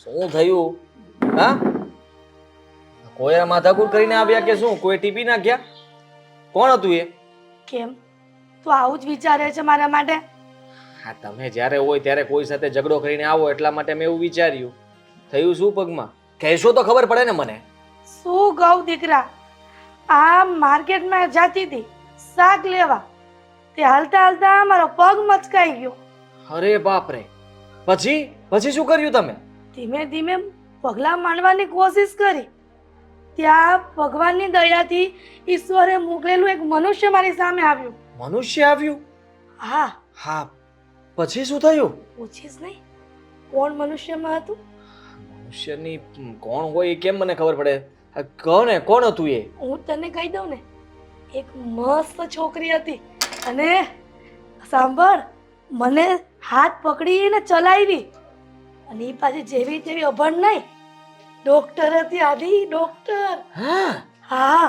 શું થયું? હા, કોઈ માથાકૂટ કરીને આવ્યા કે શું? કોઈ ટીપી નાખ્યા? કોણ હતું એ? કેમ તું આવું જ વિચારે છે મારા માટે? હા, તમે જ્યારે હોય ત્યારે કોઈ સાથે ઝઘડો કરીને આવો એટલા માટે મેં એવું વિચાર્યું. થયું શું પગમાં? કહેશો તો ખબર પડે ને મને. શું કહું દીકરા, આ માર્કેટમાં જતી હતી શાક લેવા, તે હાલતા હાલતા મારો પગ મચકાઈ ગયો. અરે બાપ રે! પછી પછી શું કર્યું તમે? ધીમે ધીમે પગલાં માંડવાની કોશિશ કરી, ત્યાં ભગવાનની દયાથી ઈશ્વરે મોકલેલું એક મનુષ્ય મારી સામે આવ્યું. મનુષ્ય આવ્યું? હા, હા, પછી શું થયું? પૂછીશ નહીં કોણ મનુષ્યમાં હતું? મનુષ્યની કોણ હોય એ કેમ મને ખબર પડે? કોણ હતું એ? હું તને કહી દઉં ને, એક મસ્ત છોકરી હતી અને સાંભળ, મને હાથ પકડીને ચલાવી અને એ પાછી જેવી તેવી અભણ નહીં, ડોક્ટર હતી. આદિ ડોક્ટર. હા, હા,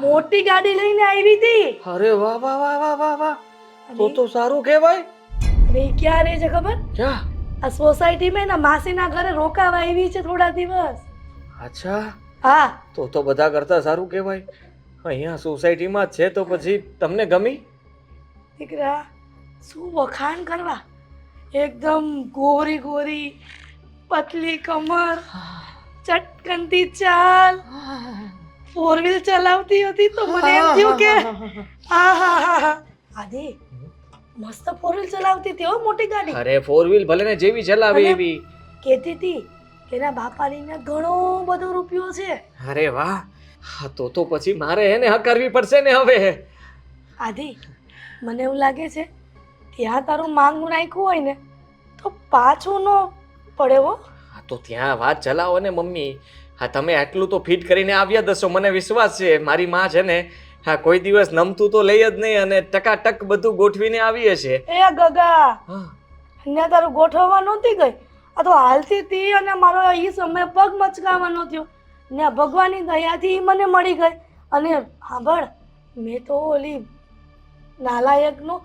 મોટી ગાડી લઈને આવી હતી. અરે વાહ વાહ વાહ વાહ વાહ વાહ! તો સારું કહેવાય. અને ઈ ક્યાં રહે છે ખબર? ક્યાં? આ સોસાયટીમાં એના માસીના ઘરે રોકાવા આવી છે થોડા દિવસ. અચ્છા, હા, તો બધા કરતા સારું કહેવાય. અહીંયા સોસાયટીમાં જ છે તો પછી તમને ગમી? દીકરા શું વખાણ કરવા, એકદમ ગોરી ગોરી, પતલી કમર, ચટકનતી ચાલ, ફોર વ્હીલ ચલાવતી હતી તો મને એમ થયું કે આહાહા, આદિ મસ્ત ફોર વ્હીલ ચલાવતી હતી હો, મોટી ગાડી. અરે ફોર વ્હીલ ભલે ને જેવી ચલાવે અને એવી. કહેતી હતી કે એના બાપાની ને ઘણો બધો રૂપિયો છે. અરે વાહ! હા, તો પછી મારે એને હકારવી પડશે ને હવે. આદિ મને એવું લાગે છે ત્યાં તારું માંગનું રાખ્યું હોય ને તો પાછું ન પડે હો. હા, તો ત્યાં વાત ચલાવો ને મમ્મી. હા, તમે આટલું તો ફિટ કરીને આવ્યા દસો, મને વિશ્વાસ છે. મારી માં છે ને, હા, કોઈ દિવસ નમતું તો લઈ જ નહીં અને ટકાટક બધું ગોઠવીને આવી હશે. એ ગગા, હા, અહીંયા તારું ગોઠવવા નહોતી ગઈ, આ તો હાલતી હતી અને મારો એ સમય પગ મચકાવાનો થયો ને ભગવાનની દયાથી ઈ મને મળી ગઈ. અને સાંભળ, મેં તો ઓલી નાલાયકનો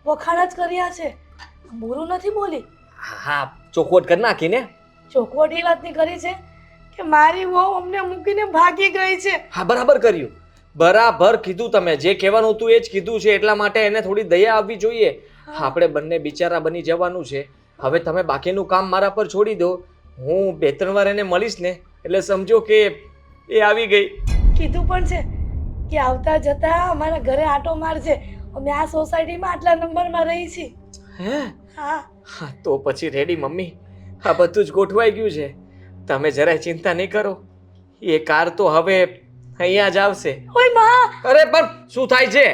વખાણ જ કર્યા છે, બુરું નથી બોલી. હા, ચોખવટ કરી નાખીને. ચોખવટી વાતની કરી છે કે મારી વહુ અમને મૂકીને ભાગી ગઈ છે. હા, બરાબર કર્યું. બરાબર કીધું તમે. જે કહેવાનું હતું એ જ કીધું છે. એટલા માટે એને થોડી દયા આવવી જોઈએ. આપણે બંને બિચારા બની જવાનું છે. હવે તમે બાકીનું કામ મારા પર છોડી દો. હું 2-3 વાર એને મળીશ ને એટલે સમજો કે એ આવી ગઈ. કીધું પણ છે કે આવતા જતા અમારા ઘરે આંટો મારજે, અમે આ સોસાયટીમાં આટલા નંબરમાં રહી છીએ. હે? હા, હા, તો પછી રેડી મમ્મી. આ બધું જ ગોઠવાઈ ગયું છે. તમે જરાય ચિંતા નહીં કરો. એ કાર તો હવે અહીંયા જ આવશે. ઓય માં, અરે પણ શું થાય છે?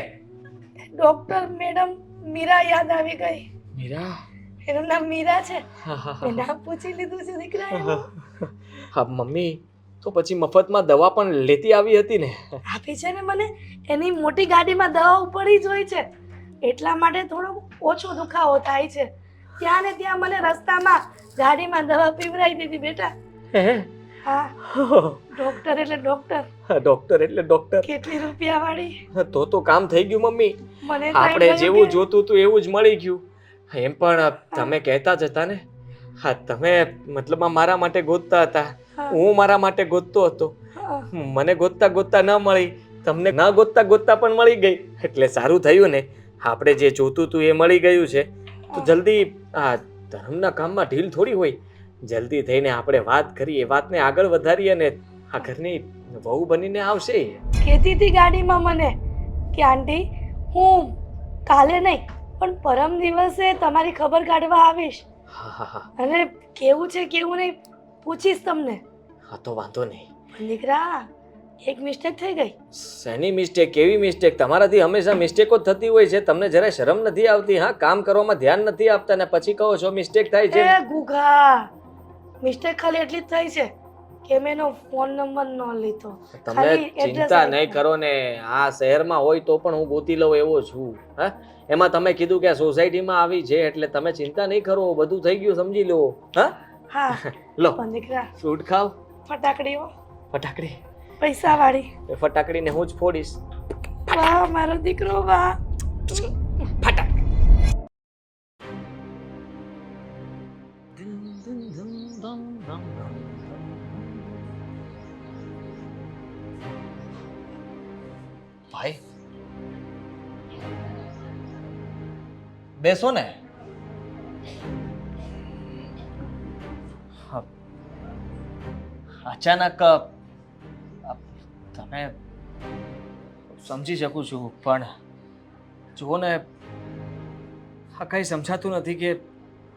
ડોક્ટર મેડમ મીરા યાદ આવી ગઈ. મીરા? એનું નામ મીરા છે. હા, હા, મેં હા. નામ પૂછી લીધું છે દીકરા એનું. હા મમ્મી, તો પછી મફતમાં દવા પણ લેતી આવી હતી ને? આપી છે ને મને, એની મોટી ગાડીમાં દવાઓ પડી જ હોય છે, એટલા માટે થોડો ઓછો દુખાવો થાય છે. ત્યાં ને ત્યાં મને રસ્તામાં ગાડીમાં દવા પીવરાઈ દીધી બેટા. હે? હા, ડોક્ટર એટલે ડોક્ટર. ડોક્ટર એટલે ડોક્ટર. કેટલી રૂપિયા વાળી. તો કામ થઈ ગયું મમ્મી. મને તો એમ આપણે થયું જેવું કે- જોતું હતું એવું જ મળી ગયું. એમ પણ તમે કહેતા જ હતા ને. હા, તમે મતલબમાં મારા માટે ગોતતા હતા, હા, હું મારા માટે ગોતતો હતો. હા. મને ગોતતા ગોતતા ન મળી, તમને ન ગોતતા ગોતતા પણ મળી ગઈ. એટલે સારું થયું ને. આપણે જે જોતું હતું એ મળી ગયું છે. તો જલ્દી આ ધર્મના કામમાં ઢીલ થોડી હોય. જલ્દી થઈને આપણે વાત કરીએ, વાતને આગળ વધારીએ ને આ ઘરની વહુ બનીને આવશે. કહેતી હતી ગાડીમાં મને કે આંટી, હું કાલે નહીં પણ પરમ દિવસે તમારી ખબર કાઢવા આવીશ હા હા હા. અને કેવું છે કેવું નહીં પૂછીશ તમને. હા, તો વાંધો નહીં. પણ દીકરા, એક મિસ્ટેક થઈ ગઈ. શેની મિસ્ટેક? કેવી મિસ્ટેક? તમારાથી હંમેશા મિસ્ટેકો જ થતી હોય છે. તમને જરાય શરમ નથી આવતી? હા, કામ કરવામાં ધ્યાન નથી આપતા ને પછી કહો છો મિસ્ટેક થાય છે. એ ગુગા, મિસ્ટેક ખાલી એટલી જ થઈ છે કે મેં એનો ફોન નંબર ન લીધો. તમે ખાલી address ચિંતા નહીં આપ્યું. કરો ને. આ શહેરમાં હોય તો પણ હું ગોતી લઉં એવો છું. હા, એમાં તમે કીધું કે આ સોસાયટીમાં આવી છે એટલે તમે ચિંતા નહીં કરો. બધું થઈ ગયું, સમજી લો. હા, હા, લો પણ દીકરા ફ્રૂટ ખાવ. ફટાકડીઓ ફટાકડી? પૈસા વાળી. એ ફટાકડીને હું જ ફોડીશ. વાહ મારો દીકરો, વાહ. ફટાક. બેસો ને. હા. અચાનક તમે સમજી શકું છું પણ જુઓ ને આ કંઈ સમજાતું નથી કે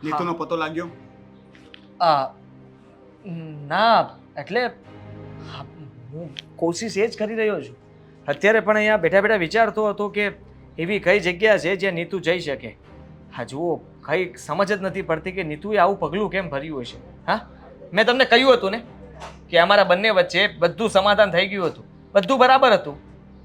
નીતુનો પતો લાગ્યો? આ ના એટલે હું કોશિશ એ જ કરી રહ્યો છું અત્યારે પણ અહીંયા બેઠા બેઠા વિચારતો હતો કે એવી કઈ જગ્યા છે જ્યાં નીતુ જઈ શકે. હા જુઓ કંઈ સમજ જ નથી પડતી કે નીતુએ આવું પગલું કેમ ભર્યું હશે. હા મેં તમને કહ્યું હતું ને કે અમારા બંને વચ્ચે બધું સમાધાન થઈ ગયું હતું, બધું બરાબર હતું.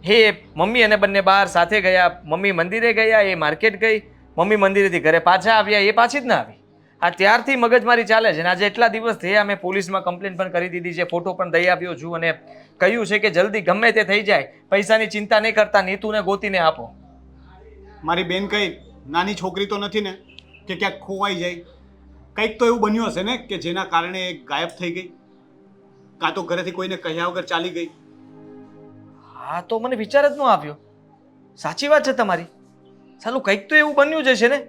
હે મમ્મી અને બંને બહાર સાથે ગયા, મમ્મી મંદિરે ગયા, એ માર્કેટ ગઈ, મમ્મી મંદિરેથી ઘરે પાછા આવ્યા, એ પાછી જ ના આવી. આ ત્યારથી મગજમારી ચાલે છે ને આજે એટલા દિવસ થયા અમે પોલીસમાં કમ્પ્લેન પણ કરી દીધી છે, ફોટો પણ દઈ આવ્યો છું અને કહ્યું છે કે જલ્દી ગમે તે થઈ જાય પૈસાની ચિંતા નહીં કરતા, નીતુને ગોતીને આપો. મારી બેન કઈ નાની છોકરી તો નથી ને કે ક્યાંક ખોવાઈ જાય? કંઈક તો એવું બન્યું હશે ને કે જેના કારણે એ ગાયબ થઈ ગઈ, કાં તો ઘરેથી કોઈને કહ્યા વગર ચાલી ગઈ. હા તો મને વિચાર જ ન આવ્યો. સાચી વાત છે તમારી. સાલું કંઈક તો એવું બન્યું જ હશે ને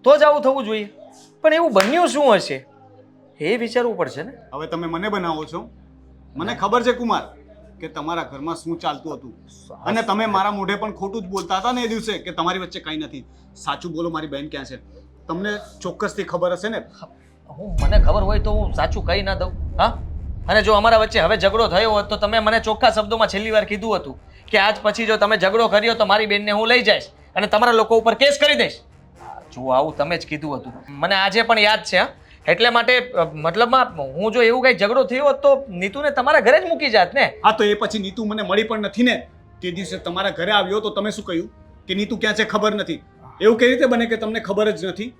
તો જ આવું થવું જોઈએ. પણ એવું બન્યું શું હશે એ વિચારવું પડશે ને. હવે તમે મને બનાવો છો. મને ખબર છે કુમાર કે તમારા ઘરમાં શું ચાલતું હતું અને તમે મારા મોઢે પણ ખોટું જ બોલતા હતા ને એ દિવસે કે તમારી વચ્ચે કંઈ નથી. સાચું બોલો, મારી બહેન ક્યાં છે? તમને ચોક્કસથી ખબર હશે ને? મને ખબર હોય તો હું સાચું કહી ના દઉં. હા અને જો અમારા વચ્ચે હવે ઝઘડો થયો હોત તો તમે મને ચોખ્ખા શબ્દોમાં છેલ્લી વાર કીધું હતું કે આજ પછી જો તમે ઝઘડો કર્યો તો મારી બેનને હું લઈ જઈશ અને તમારા લોકો ઉપર કેસ કરી દઈશ. જો આવું તમે જ કીધું હતું, મને આજે પણ યાદ છે. એટલે માટે મતલબમાં હું જો એવું કઈ ઝઘડો થયો હોત તો નીતુને તમારા ઘરે જ મૂકી જાત ને. હા તો એ પછી નીતુ મને મળી પણ નથી ને. તે દિવસે તમારા ઘરે આવ્યો તો તમે શું કહ્યું કે નીતુ ક્યાં છે ખબર નથી? એવું કેવી રીતે બને કે તમને ખબર જ નથી?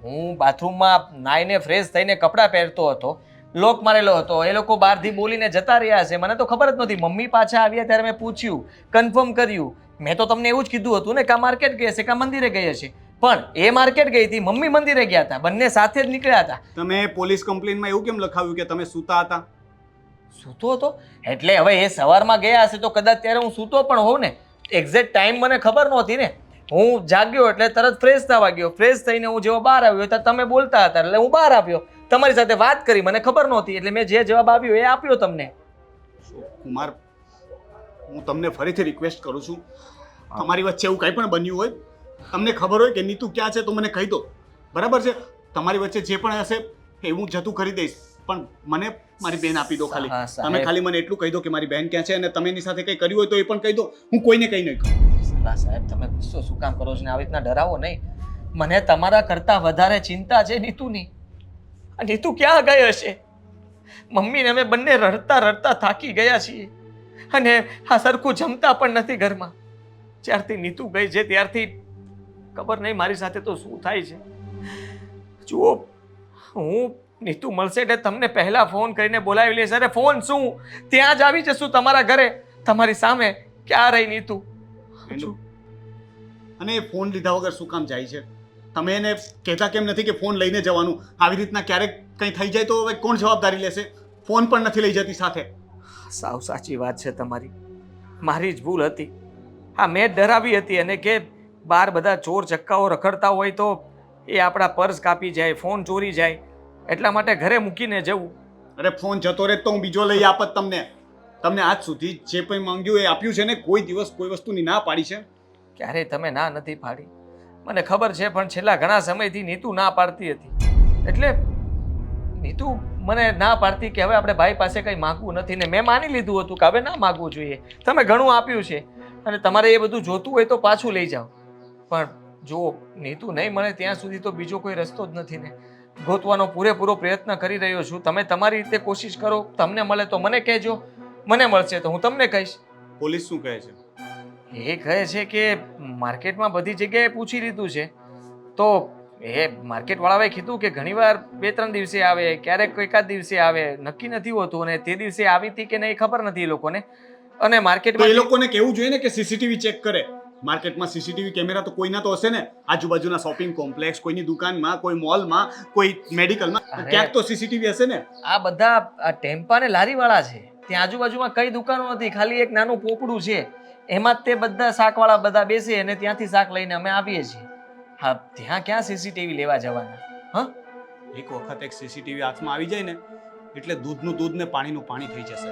હું બાથરૂમમાં નાઈને ફ્રેશ થઈને કપડાં પહેરતો હતો, લોક મારેલો હતો, એ લોકો બહારથી બોલીને જતા રહ્યા છે, મને તો ખબર જ નથી. મમ્મી પાછા આવ્યા ત્યારે મેં પૂછ્યું, કન્ફર્મ કર્યું. મેં તો તમને એવું જ કીધું હતું ને કે માર્કેટ ગઈ હશે, કાં મંદિરે ગઈ હશે. પણ એ માર્કેટ ગઈ હતી, મમ્મી મંદિરે ગયા હતા, બંને સાથે જ નીકળ્યા હતા. તમે પોલીસ કમ્પ્લેનમાં એવું કેમ લખાવ્યું કે તમે સૂતા હતા? સૂતો હતો એટલે હવે એ સવારમાં ગયા હશે તો કદાચ ત્યારે હું સૂતો પણ હોઉં ને. એક્ઝેક્ટ ટાઈમ મને ખબર નહોતી ને. હું જાગ્યો એટલે તરત ફ્રેશ થવા ગયો, ફ્રેશ થઈને હું જેવો બહાર આવ્યો તો તમે બોલતા હતા એટલે હું બહાર આવ્યો, તમારી સાથે વાત કરી, મને ખબર નહોતી એટલે મેં જે જવાબ આપ્યો એ આપ્યો તમને. કુમાર, હું તમને ફરીથી રિક્વેસ્ટ કરું છું, તમારી વચ્ચે એવું કંઈ પણ બન્યું હોય, તમને ખબર હોય કે નીતુ ક્યાં છે તો મને કહી દો, બરાબર છે? તમારી વચ્ચે જે પણ હશે એ હું જતું કરી દઈશ, પણ મને મારી બેન આપી દો ખાલી. તમે ખાલી મને એટલું કહી દો કે મારી બેન ક્યાં છે અને તમે એની સાથે કંઈ કર્યું હોય તો એ પણ કહી દો. હું કોઈને કંઈ નહીં કહું. સાહેબ તમે ગુસ્સો શું કામ કરો છો ને આવી રીતના ડરાવો નહીં. મને તમારા કરતાં વધારે ચિંતા છે નીતુની. નીતુ ક્યાં ગઈ હશે? મમ્મી ને અમે બંને રડતા રડતા થાકી ગયા છીએ અને આ સરખું જમતા પણ નથી ઘરમાં. જ્યારથી નીતુ ગઈ છે ત્યારથી ખબર નહીં મારી સાથે તો શું થાય છે. જુઓ હું નીતુ મળશે એટલે તમને પહેલા ફોન કરીને બોલાવી લઈશ. અરે ફોન શું, ત્યાં જ આવી જશું તમારા ઘરે, તમારી સામે. ક્યાં રહી નીતુ? અને એ ફોન લીધા વગર શું કામ જાય છે? તમે એને કહેતા કેમ નથી કે ફોન લઈને જવાનું? આવી રીતના ક્યારેક કંઈ થઈ જાય તો હવે કોણ જવાબદારી લેશે? ફોન પણ નથી લઈ જતી સાથે. સાવ સાચી વાત છે તમારી, મારી જ ભૂલ હતી. હા મેં જ ડરાવી હતી અને કે બહાર બધા ચોર ચક્કાઓ રખડતા હોય તો એ આપણા પર્સ કાપી જાય, ફોન ચોરી જાય, એટલા માટે ઘરે મૂકીને જવું. અરે ફોન જતો રહે તો હું બીજો લઈ આપત તમને. તમને આજ સુધી જે કંઈ માંગ્યું એ આપ્યું છે ને? કોઈ દિવસ કોઈ વસ્તુની ના પાડી છે? ક્યારેય તમે ના નથી પાડી, મને ખબર છે, પણ છેલ્લા ઘણા સમયથી નીતુ ના પાડતી હતી. એટલે નીતુ મને ના પાડતી કે હવે આપણે ભાઈ પાસે કંઈ માગવું નથી ને મેં માની લીધું હતું કે હવે ના માગવું જોઈએ. તમે ઘણું આપ્યું છે અને તમારે એ બધું જોતું હોય તો પાછું લઈ જાઓ. પણ જો નીતુ નહીં મળે ત્યાં સુધી તો બીજો કોઈ રસ્તો જ નથી ને. ગોતવાનો પૂરેપૂરો પ્રયત્ન કરી રહ્યો છું. તમે તમારી રીતે કોશિશ કરો, તમને મળે તો મને કહેજો, મને મળશે તો હું તમને કહીશ. પોલીસ શું કહે છે? એ કહે છે કે માર્કેટમાં બધી જગ્યાએ પૂછી લીધું છે તો એ માર્કેટવાળાએ કીધું કે ઘણીવાર 2-3 દિવસે આવે, ક્યારેક એકાદ દિવસે આવે, નક્કી નથી હોતું અને તે દિવસે આવી હતી કે નહીં ખબર નથી એ લોકોને. અને માર્કેટમાં એ લોકોને કેવું જોઈએ ને કે સીસીટીવી ચેક કરે. માર્કેટમાં સીસીટીવી કેમેરા તો કોઈના તો હશે ને, આજુબાજુના શોપિંગ કોમ્પ્લેક્સ, કોઈની દુકાનમાં, કોઈ મોલમાં, કોઈ મેડિકલમાં, ક્યાંક તો સીસીટીવી હશે ને. આ બધા ટેમ્પા ને લારીવાળા છે, ત્યાં આજુબાજુમાં કઈ દુકાનો નથી, ખાલી એક નાનું પોપડું છે, એમાં જ તે બધા શાકવાળા બધા બેસે અને ત્યાંથી શાક લઈને અમે આવીએ છીએ. હા ત્યાં ક્યાં સીસીટીવી લેવા જવાના? હા એક વખત એક સીસીટીવી હાથમાં આવી જાય ને એટલે દૂધનું દૂધ ને પાણીનું પાણી થઈ જશે.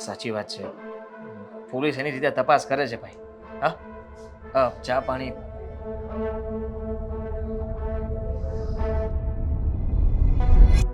સાચી વાત છે. પોલીસ એની રીતે તપાસ કરે છે ભાઈ. હા ચા પાણી